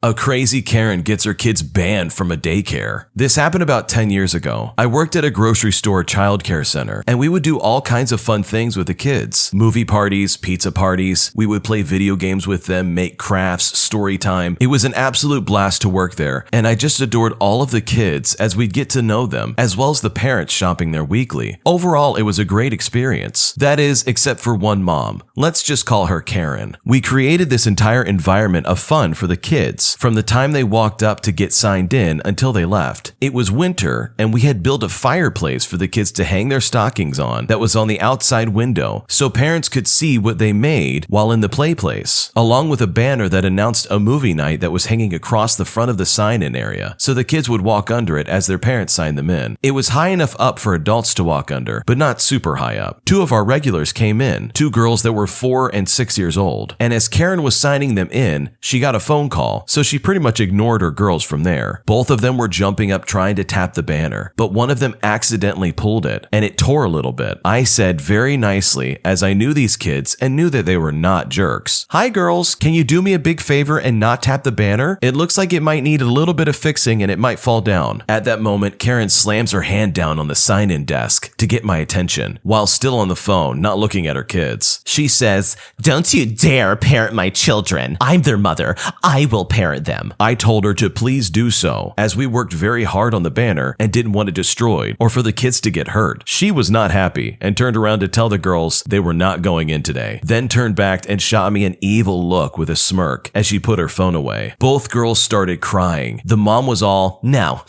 A crazy Karen gets her kids banned from a daycare. This happened about 10 years ago. I worked at a grocery store childcare center, and we would do all kinds of fun things with the kids. Movie parties, pizza parties. We would play video games with them, make crafts, story time. It was an absolute blast to work there, and I just adored all of the kids as we'd get to know them, as well as the parents shopping there weekly. Overall, it was a great experience. That is, except for one mom. Let's just call her Karen. We created this entire environment of fun for the kids, from the time they walked up to get signed in until they left. It was winter, and we had built a fireplace for the kids to hang their stockings on that was on the outside window, so parents could see what they made while in the play place, along with a banner that announced a movie night that was hanging across the front of the sign-in area, so the kids would walk under it as their parents signed them in. It was high enough up for adults to walk under, but not super high up. Two of our regulars came in, two girls that were 4 and 6 years old, and as Karen was signing them in, she got a phone call, so she pretty much ignored her girls from there. Both of them were jumping up trying to tap the banner, but one of them accidentally pulled it, and it tore a little bit. I said very nicely, as I knew these kids and knew that they were not jerks, "Hi girls, can you do me a big favor and not tap the banner? It looks like it might need a little bit of fixing and it might fall down." At that moment, Karen slams her hand down on the sign-in desk to get my attention, while still on the phone, not looking at her kids. She says, "Don't you dare parent my children. I'm their mother. I will parent them." I told her to please do so, as we worked very hard on the banner and didn't want it destroyed or for the kids to get hurt. She was not happy and turned around to tell the girls they were not going in today, then turned back and shot me an evil look with a smirk as she put her phone away. Both girls started crying. The mom was all, "No,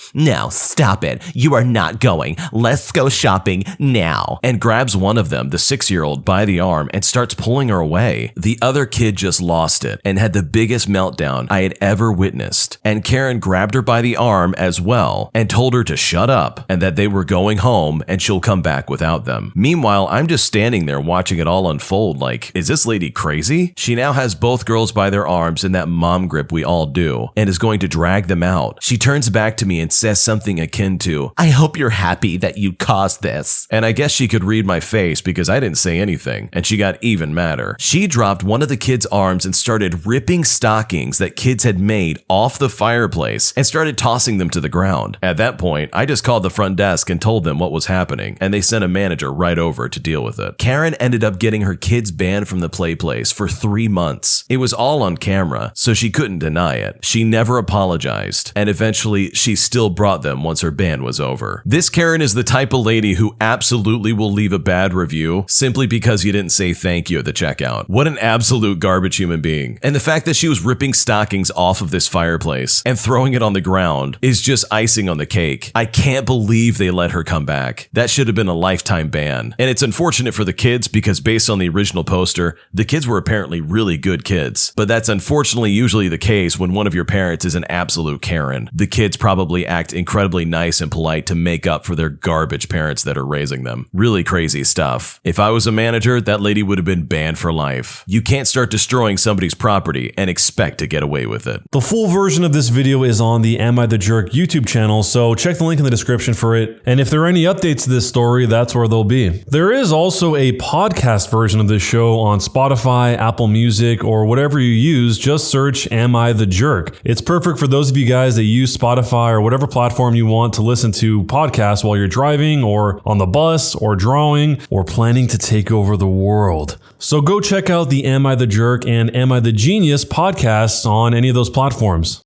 stop it. You are not going. Let's go shopping now," and grabs one of them, the 6-year-old, by the arm and starts pulling her away. The other kid just lost it and had the biggest meltdown I had ever witnessed, and Karen grabbed her by the arm as well and told her to shut up and that they were going home and she'll come back without them. Meanwhile, I'm just standing there watching it all unfold like, is this lady crazy? She now has both girls by their arms in that mom grip we all do and is going to drag them out. She turns back to me and says something akin to, "I hope you're happy that you caused this." And I guess she could read my face because I didn't say anything, and she got even madder. She dropped one of the kids' arms and started ripping stockings that kids had made off the fireplace and started tossing them to the ground. At that point, I just called the front desk and told them what was happening, and they sent a manager right over to deal with it. Karen ended up getting her kids banned from the play place for 3 months. It was all on camera, so she couldn't deny it. She never apologized, and eventually she still brought them once her ban was over. This Karen is the type of lady who absolutely will leave a bad review simply because you didn't say thank you at the checkout. What an absolute garbage human being. And the fact that she was ripping stockings off of this fireplace and throwing it on the ground is just icing on the cake. I can't believe they let her come back. That should have been a lifetime ban. And it's unfortunate for the kids because based on the original poster, the kids were apparently really good kids. But that's unfortunately usually the case when one of your parents is an absolute Karen. The kids probably act incredibly nice and polite to make up for their garbage parents that are raising them. Really crazy stuff. If I was a manager, that lady would have been banned for life. You can't start destroying somebody's property and expect to get away with it. The full version of this video is on the Am I the Jerk YouTube channel, so check the link in the description for it. And if there are any updates to this story, that's where they'll be. There is also a podcast version of this show on Spotify, Apple Music, or whatever you use. Just search Am I the Jerk. It's perfect for those of you guys that use Spotify or whatever platform you want to listen to podcasts while you're driving or on the bus or drawing or planning to take over the world. So go check out the Am I the Jerk and Am I the Genius podcasts on any of those platforms.